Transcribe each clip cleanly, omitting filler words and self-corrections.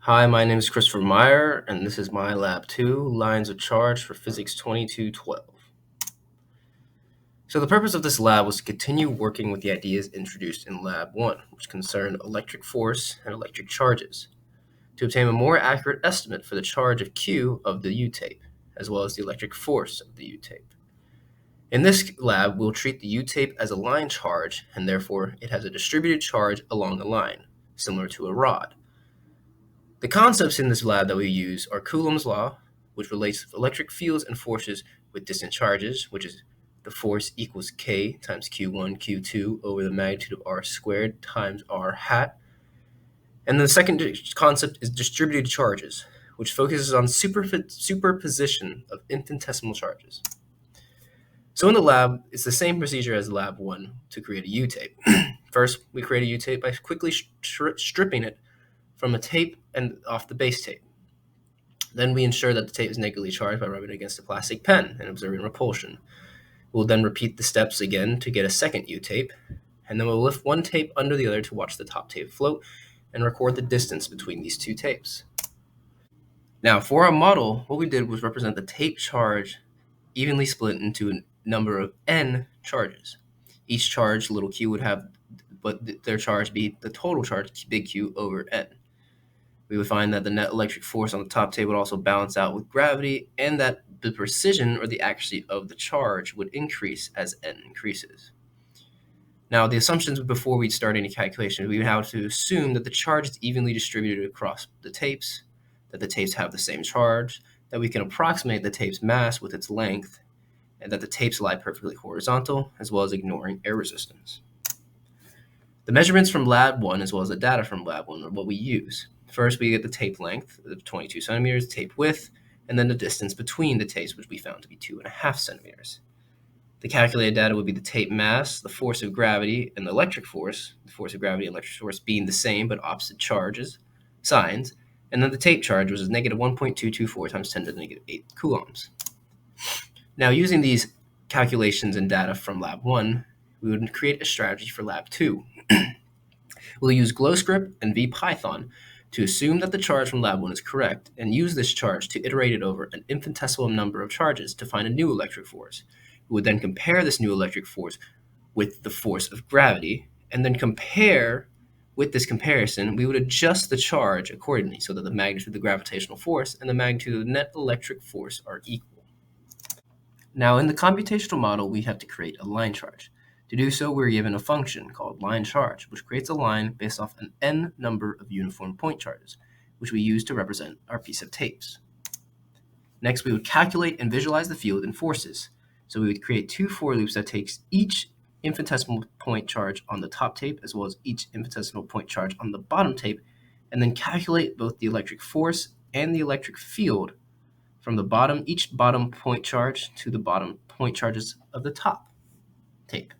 Hi, my name is Christopher Meyer, and this is my Lab 2, Lines of Charge for Physics 2212. So the purpose of this lab was to continue working with the ideas introduced in Lab 1, which concerned electric force and electric charges, to obtain a more accurate estimate for the charge of Q of the U-tape, as well as the electric force of the U-tape. In this lab, we'll treat the U-tape as a line charge, and therefore it has a distributed charge along a line, similar to a rod. The concepts in this lab that we use are Coulomb's law, which relates electric fields and forces with distant charges, which is the force equals K times Q1, Q2 over the magnitude of R squared times R hat. And the second concept is distributed charges, which focuses on superposition of infinitesimal charges. So in the lab, it's the same procedure as lab 1 to create a U-tape. First, we create a U-tape by quickly stripping it from a tape and off the base tape. Then we ensure that the tape is negatively charged by rubbing it against a plastic pen and observing repulsion. We'll then repeat the steps again to get a second U-tape, and then we'll lift one tape under the other to watch the top tape float and record the distance between these two tapes. Now, for our model, what we did was represent the tape charge evenly split into a number of n charges. Each charge, little q, would have their charge be the total charge, big Q, over n. We would find that the net electric force on the top tape would also balance out with gravity, and that the precision or the accuracy of the charge would increase as n increases. Now, the assumptions before we start any calculation, we would have to assume that the charge is evenly distributed across the tapes, that the tapes have the same charge, that we can approximate the tape's mass with its length, and that the tapes lie perfectly horizontal, as well as ignoring air resistance. The measurements from Lab 1 as well as the data from Lab 1 are what we use. First, we get the tape length of 22 centimeters, tape width, and then the distance between the tapes, which we found to be 2.5 centimeters. The calculated data would be the tape mass, the force of gravity, and the electric force, the force of gravity and electric force being the same but opposite charges, signs, and then the tape charge, which is negative 1.224 times 10 to the negative 8 coulombs. Now, using these calculations and data from Lab 1, we would create a strategy for Lab 2. We'll use GlowScript and VPython to assume that the charge from Lab 1 is correct and use this charge to iterate it over an infinitesimal number of charges to find a new electric force. We would then compare this new electric force with the force of gravity, and then with this comparison, we would adjust the charge accordingly so that the magnitude of the gravitational force and the magnitude of the net electric force are equal. Now, in the computational model, we have to create a line charge. To do so, we're given a function called line charge, which creates a line based off an n number of uniform point charges, which we use to represent our piece of tapes. Next, we would calculate and visualize the field and forces. So we would create two for loops that takes each infinitesimal point charge on the top tape as well as each infinitesimal point charge on the bottom tape, and then calculate both the electric force and the electric field from each bottom point charge to the bottom point charges of the top tape.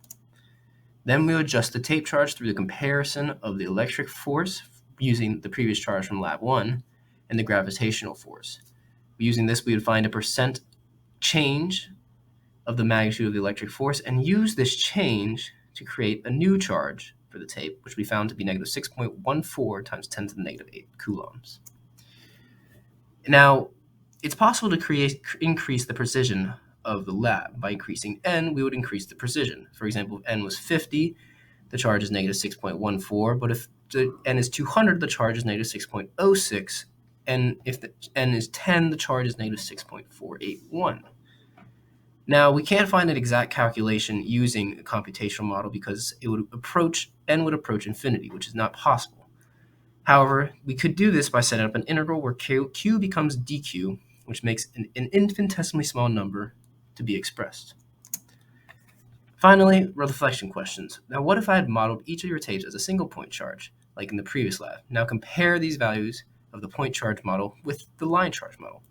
Then we adjust the tape charge through the comparison of the electric force using the previous charge from Lab 1 and the gravitational force. Using this, we would find a percent change of the magnitude of the electric force and use this change to create a new charge for the tape, which we found to be negative 6.14 times 10 to the negative 8 coulombs. Now, it's possible to increase the precision of the lab. By increasing n, we would increase the precision. For example, if n was 50, the charge is negative 6.14, but if the n is 200, the charge is negative 6.06, and if the n is 10, the charge is negative 6.481. Now, we can't find an exact calculation using a computational model because n would approach infinity, which is not possible. However, we could do this by setting up an integral where q becomes dq, which makes an infinitesimally small number to be expressed. Finally, reflection questions. Now, what if I had modeled each of your tapes as a single point charge, like in the previous lab? Now compare these values of the point charge model with the line charge model.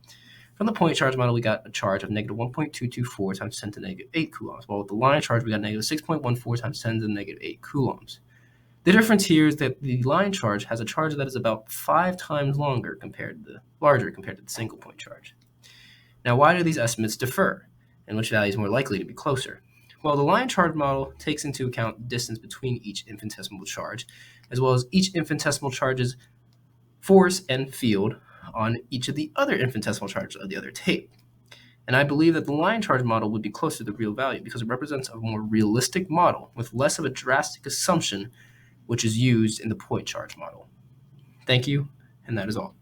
From the point charge model, we got a charge of negative 1.224 times 10 to the negative 8 coulombs, while with the line charge, we got negative 6.14 times 10 to the negative 8 coulombs. The difference here is that the line charge has a charge that is about 5 times larger compared to the single point charge. Now, why do these estimates differ, and which value is more likely to be closer? Well, the line charge model takes into account the distance between each infinitesimal charge, as well as each infinitesimal charge's force and field on each of the other infinitesimal charges of the other tape. And I believe that the line charge model would be closer to the real value because it represents a more realistic model with less of a drastic assumption which is used in the point charge model. Thank you, and that is all.